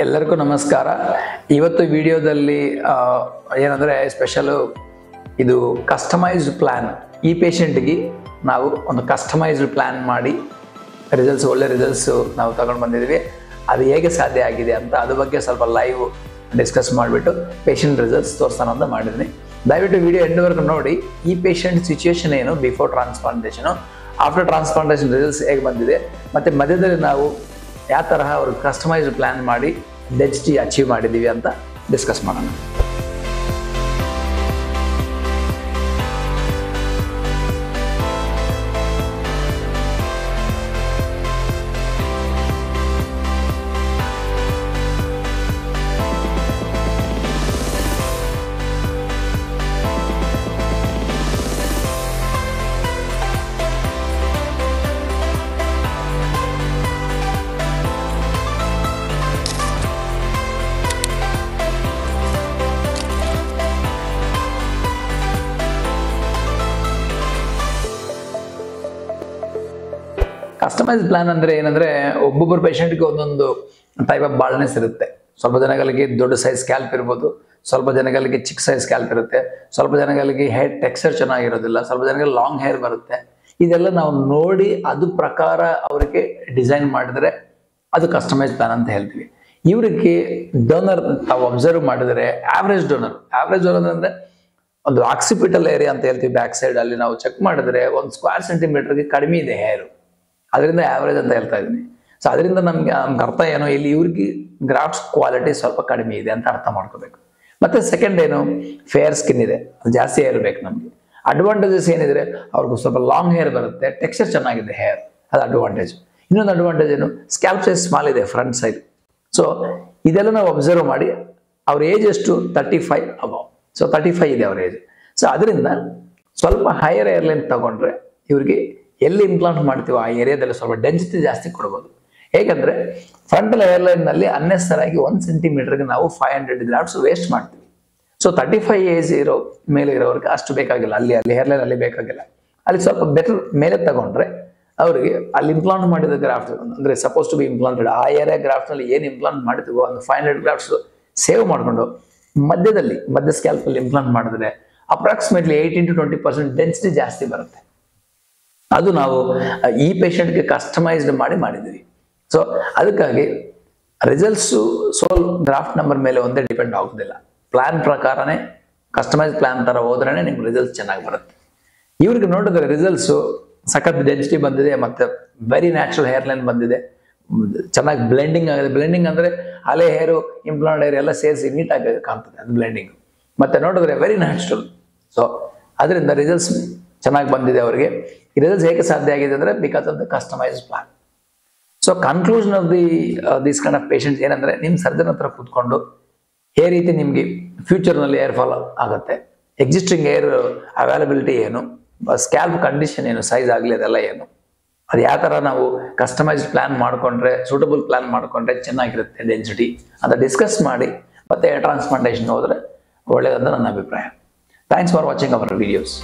ಎಲ್ಲರಿಗೂ ನಮಸ್ಕಾರ. ಇವತ್ತು ವಿಡಿಯೋದಲ್ಲಿ ಏನಂದರೆ ಸ್ಪೆಷಲು ಇದು ಕಸ್ಟಮೈಸ್ಡ್ ಪ್ಲ್ಯಾನ್. ಈ ಪೇಷಂಟ್ಗೆ ನಾವು ಒಂದು ಕಸ್ಟಮೈಸ್ಡ್ ಪ್ಲ್ಯಾನ್ ಮಾಡಿ ಒಳ್ಳೆ ರಿಸಲ್ಟ್ಸು ನಾವು ತಗೊಂಡು ಬಂದಿದ್ದೀವಿ. ಅದು ಹೇಗೆ ಸಾಧ್ಯ ಆಗಿದೆ ಅಂತ ಅದ್ರ ಬಗ್ಗೆ ಸ್ವಲ್ಪ ಲೈವ್ ಡಿಸ್ಕಸ್ ಮಾಡಿಬಿಟ್ಟು ಪೇಷಂಟ್ ರಿಸಲ್ಟ್ಸ್ ತೋರಿಸೋಣ ಅಂತ ಮಾಡಿದ್ದೀನಿ. ದಯವಿಟ್ಟು ವಿಡಿಯೋ ಎಂಡ್ವರೆಗೂ ನೋಡಿ. ಈ ಪೇಷಂಟ್ ಸಿಚುವೇಶನ್ ಏನು, ಬಿಫೋರ್ ಟ್ರಾನ್ಸ್ಪ್ಲಾಂಟೇಷನು, ಆಫ್ಟರ್ ಟ್ರಾನ್ಸ್ಪ್ಲಾಂಟೇಷನ್ ರಿಸಲ್ಟ್ಸ್ ಹೇಗೆ ಬಂದಿದೆ, ಮತ್ತು ಮಧ್ಯದಲ್ಲಿ ನಾವು ಯಾವ ತರಹ ಅವ್ರಿಗೆ ಕಸ್ಟಮೈಸ್ಡ್ ಪ್ಲ್ಯಾನ್ ಮಾಡಿ ಡೆನ್ಸಿಟಿ ಅಚೀವ್ ಮಾಡಿದ್ದೀವಿ ಅಂತ ಡಿಸ್ಕಸ್ ಮಾಡೋಣ. ಕಸ್ಟಮೈಸ್ ಪ್ಲಾನ್ ಅಂದರೆ ಏನಂದರೆ, ಒಬ್ಬೊಬ್ಬರು ಪೇಷಂಟ್ಗೆ ಒಂದೊಂದು ಟೈಪ್ ಆಫ್ ಬಾಳ್ನೆಸ್ ಇರುತ್ತೆ. ಸ್ವಲ್ಪ ಜನಗಳಿಗೆ ದೊಡ್ಡ ಸೈಜ್ ಸ್ಕ್ಯಾಲ್ಪ್ ಇರ್ಬೋದು, ಸ್ವಲ್ಪ ಜನಗಳಿಗೆ ಚಿಕ್ಕ ಸೈಜ್ ಸ್ಕ್ಯಾಲ್ಪ್ ಇರುತ್ತೆ, ಸ್ವಲ್ಪ ಜನಗಳಿಗೆ ಹೇರ್ ಟೆಕ್ಸ್ಚರ್ ಚೆನ್ನಾಗಿರೋದಿಲ್ಲ, ಸ್ವಲ್ಪ ಜನಗಳಿಗೆ ಲಾಂಗ್ ಹೇರ್ ಬರುತ್ತೆ. ಇದೆಲ್ಲ ನಾವು ನೋಡಿ ಅದು ಪ್ರಕಾರ ಅವರಿಗೆ ಡಿಸೈನ್ ಮಾಡಿದರೆ ಅದು ಕಸ್ಟಮೈಸ್ ಪ್ಲಾನ್ ಅಂತ ಹೇಳ್ತೀವಿ. ಇವರಿಗೆ ಡೋನರ್ ತಾವು ಅಬ್ಸರ್ವ್ ಮಾಡಿದರೆ ಆವ್ರೇಜ್ ಡೋನರ್ ಅಂದರೆ ಒಂದು ಆಕ್ಸಿಪಿಟಲ್ ಏರಿಯಾ ಅಂತ ಹೇಳ್ತೀವಿ, ಬ್ಯಾಕ್ ಸೈಡ್ ಅಲ್ಲಿ ನಾವು ಚೆಕ್ ಮಾಡಿದ್ರೆ 1 ಸ್ಕ್ವೇರ್ ಸೆಂಟಿಮೀಟರ್ಗೆ ಕಡಿಮೆ ಇದೆ ಹೇರು. ಅದರಿಂದ ಆವ್ರೇಜ್ ಅಂತ ಹೇಳ್ತಾ ಇದ್ದೀನಿ. ಸೊ ಅದರಿಂದ ನಮ್ಗೆ ಅರ್ಥ ಏನೋ, ಇಲ್ಲಿ ಇವ್ರಿಗೆ ಗ್ರಾಫ್ಟ್ಸ್ ಕ್ವಾಲಿಟಿ ಸ್ವಲ್ಪ ಕಡಿಮೆ ಇದೆ ಅಂತ ಅರ್ಥ ಮಾಡ್ಕೋಬೇಕು. ಮತ್ತೆ ಸೆಕೆಂಡ್ ಏನು, ಫೇರ್ ಸ್ಕಿನ್ ಇದೆ, ಅದು ಜಾಸ್ತಿ ಹೇರ್ ಬೇಕು ನಮಗೆ. ಅಡ್ವಾಂಟೇಜಸ್ ಏನಿದ್ರೆ ಅವ್ರಿಗೂ ಸ್ವಲ್ಪ ಲಾಂಗ್ ಹೇರ್ ಬರುತ್ತೆ, ಟೆಕ್ಸ್ಚರ್ ಚೆನ್ನಾಗಿದೆ ಹೇರ್, ಅದು ಅಡ್ವಾಂಟೇಜ್. ಇನ್ನೊಂದು ಅಡ್ವಾಂಟೇಜ್ ಏನು, ಸ್ಕ್ಯಾಲ್ಪ್ ಸೈಜ್ ಸ್ಮಾಲ್ ಇದೆ ಫ್ರಂಟ್ ಸೈಡ್. ಸೊ ಇದೆಲ್ಲ ನಾವು ಅಬ್ಸರ್ವ್ ಮಾಡಿ ಅವ್ರ ಏಜ್ ಎಷ್ಟು 35 ಅಬೌವ್. ಸೊ 35 ಇದೆ ಅವ್ರ ಏಜ್. ಸೊ ಅದರಿಂದ ಸ್ವಲ್ಪ ಹೈಯರ್ ಏರ್ಲೈನ್ ತಗೊಂಡ್ರೆ ಇವ್ರಿಗೆ ಎಲ್ಲಿ ಇಂಪ್ಲಾಂಟ್ ಮಾಡ್ತೀವೋ ಆ ಏರಿಯಾದಲ್ಲಿ ಸ್ವಲ್ಪ ಡೆನ್ಸಿಟಿ ಜಾಸ್ತಿ ಕೊಡ್ಬೋದು. ಹೇಗೆಂದ್ರೆ ಫ್ರಂಟಲ್ ಏರ್ಲೈನ್ನಲ್ಲಿ ಅನ್ನೆಸರಾಗಿ 1 ಸೆಂಟಿಮೀಟರ್ಗೆ ನಾವು 500 ಗ್ರಾಫ್ಟ್ಸ್ ವೇಸ್ಟ್ ಮಾಡ್ತೀವಿ. ಸೊ 35 ಏಜ್ ಇರೋ ಮೇಲೆ ಇರೋರಿಗೆ ಅಷ್ಟು ಬೇಕಾಗಿಲ್ಲ, ಅಲ್ಲಿ ಹೇರ್ಲೈನ್ ಅಲ್ಲಿ ಬೇಕಾಗಿಲ್ಲ. ಅಲ್ಲಿ ಸ್ವಲ್ಪ ಬೆಟರ್ ಮೇಲೆ ತಗೊಂಡ್ರೆ ಅವರಿಗೆ ಅಲ್ಲಿ ಇಂಪ್ಲಾಂಟ್ ಮಾಡಿದ ಗ್ರಾಫ್ಟ್ ಅಂದ್ರೆ ಸಪೋಸ್ ಟು ಬಿ ಇಂಪ್ಲಾಂಟೆಡ್ ಆ ಏರಿಯಾ ಗ್ರಾಫ್ಟ್ ನಲ್ಲಿ ಏನು ಇಂಪ್ಲಾಂಟ್ ಮಾಡ್ತೀವೋ ಒಂದು 500 ಗ್ರಾಫ್ಟ್ಸ್ ಸೇವ್ ಮಾಡಿಕೊಂಡು ಮಧ್ಯ ಸ್ಕ್ಯಾಲ್ಪ್ ಅಲ್ಲಿ ಇಂಪ್ಲಾಂಟ್ ಮಾಡಿದ್ರೆ ಅಪ್ರಾಕ್ಸಿಮೇಟ್ಲಿ 18 to 20% ಡೆನ್ಸಿಟಿ ಜಾಸ್ತಿ ಬರುತ್ತೆ. ಅದು ನಾವು ಈ ಪೇಷಂಟ್ಗೆ ಕಸ್ಟಮೈಸ್ಡ್ ಮಾಡಿದ್ದೀವಿ. ಸೊ ಅದಕ್ಕಾಗಿ ರಿಸಲ್ಟ್ಸು ಸೋಲ್ ಗ್ರಾಫ್ಟ್ ನಂಬರ್ ಮೇಲೆ ಒಂದೇ ಡಿಪೆಂಡ್ ಆಗೋದಿಲ್ಲ. ಪ್ಲಾನ್ ಪ್ರಕಾರನೇ ಕಸ್ಟಮೈಸ್ ಪ್ಲಾನ್ ಥರ ಹೋದ್ರೇ ನಿಮ್ಗೆ ರಿಸಲ್ಟ್ಸ್ ಚೆನ್ನಾಗಿ ಬರುತ್ತೆ. ಇವ್ರಿಗೆ ನೋಡಿದ್ರೆ ರಿಸಲ್ಟ್ಸು ಸಖತ್ ಡೆನ್ಸಿಟಿ ಬಂದಿದೆ, ಮತ್ತು ವೆರಿ ನ್ಯಾಚುರಲ್ ಹೇರ್ಲೈನ್ ಬಂದಿದೆ, ಚೆನ್ನಾಗಿ ಬ್ಲೆಂಡಿಂಗ್ ಆಗಿದೆ. ಬ್ಲೆಂಡಿಂಗ್ ಅಂದರೆ ಹಳೆ ಹೇರು ಇಂಪ್ಲಾಂಟ್ ಹೇರ್ ಎಲ್ಲ ಸೇರಿಸಿ ನೀಟಾಗಿ ಕಾಣ್ತದೆ, ಅದು ಬ್ಲೆಂಡಿಂಗ್. ಮತ್ತೆ ನೋಡಿದ್ರೆ ವೆರಿ ನ್ಯಾಚುರಲ್. ಸೊ ಅದರಿಂದ ರಿಸಲ್ಟ್ಸ್ ಚೆನ್ನಾಗಿ ಬಂದಿದೆ ಅವರಿಗೆ. ಈ ರಿಸಲ್ಟ್ಸ್ ಹೇಗೆ ಸಾಧ್ಯ ಆಗಿದೆ ಅಂದರೆ because of the customised plan. So conclusion of this kind of patients ಏನಂದರೆ, ನಿಮ್ಮ ಸರ್ಜನ್ ಹತ್ರ ಕೂತ್ಕೊಂಡು ಈ ರೀತಿ ನಿಮಗೆ ಫ್ಯೂಚರ್ನಲ್ಲಿ ಏರ್ ಫಾಲ್ ಆಗುತ್ತೆ, ಎಕ್ಸಿಸ್ಟಿಂಗ್ ಏರ್ ಅವೈಲಬಿಲಿಟಿ ಏನು, ಸ್ಕ್ಯಾಲ್ಪ್ ಕಂಡೀಷನ್ ಏನು, ಸೈಜ್ ಆಗಲಿ ಅದೆಲ್ಲ ಏನು, ಅದು ಯಾವ ಥರ ನಾವು ಕಸ್ಟಮೈಸ್ಡ್ ಪ್ಲಾನ್ ಮಾಡಿಕೊಂಡ್ರೆ, ಸೂಟಬಲ್ ಪ್ಲಾನ್ ಮಾಡಿಕೊಂಡ್ರೆ ಚೆನ್ನಾಗಿರುತ್ತೆ ಡೆನ್ಸಿಟಿ ಅಂತ ಡಿಸ್ಕಸ್ ಮಾಡಿ ಮತ್ತೆ ಟ್ರಾನ್ಸ್ಪ್ಲಾಂಟೇಷನ್ ಹೋದರೆ ಒಳ್ಳೆಯದಂತ ನನ್ನ ಅಭಿಪ್ರಾಯ. Thanks for watching our videos.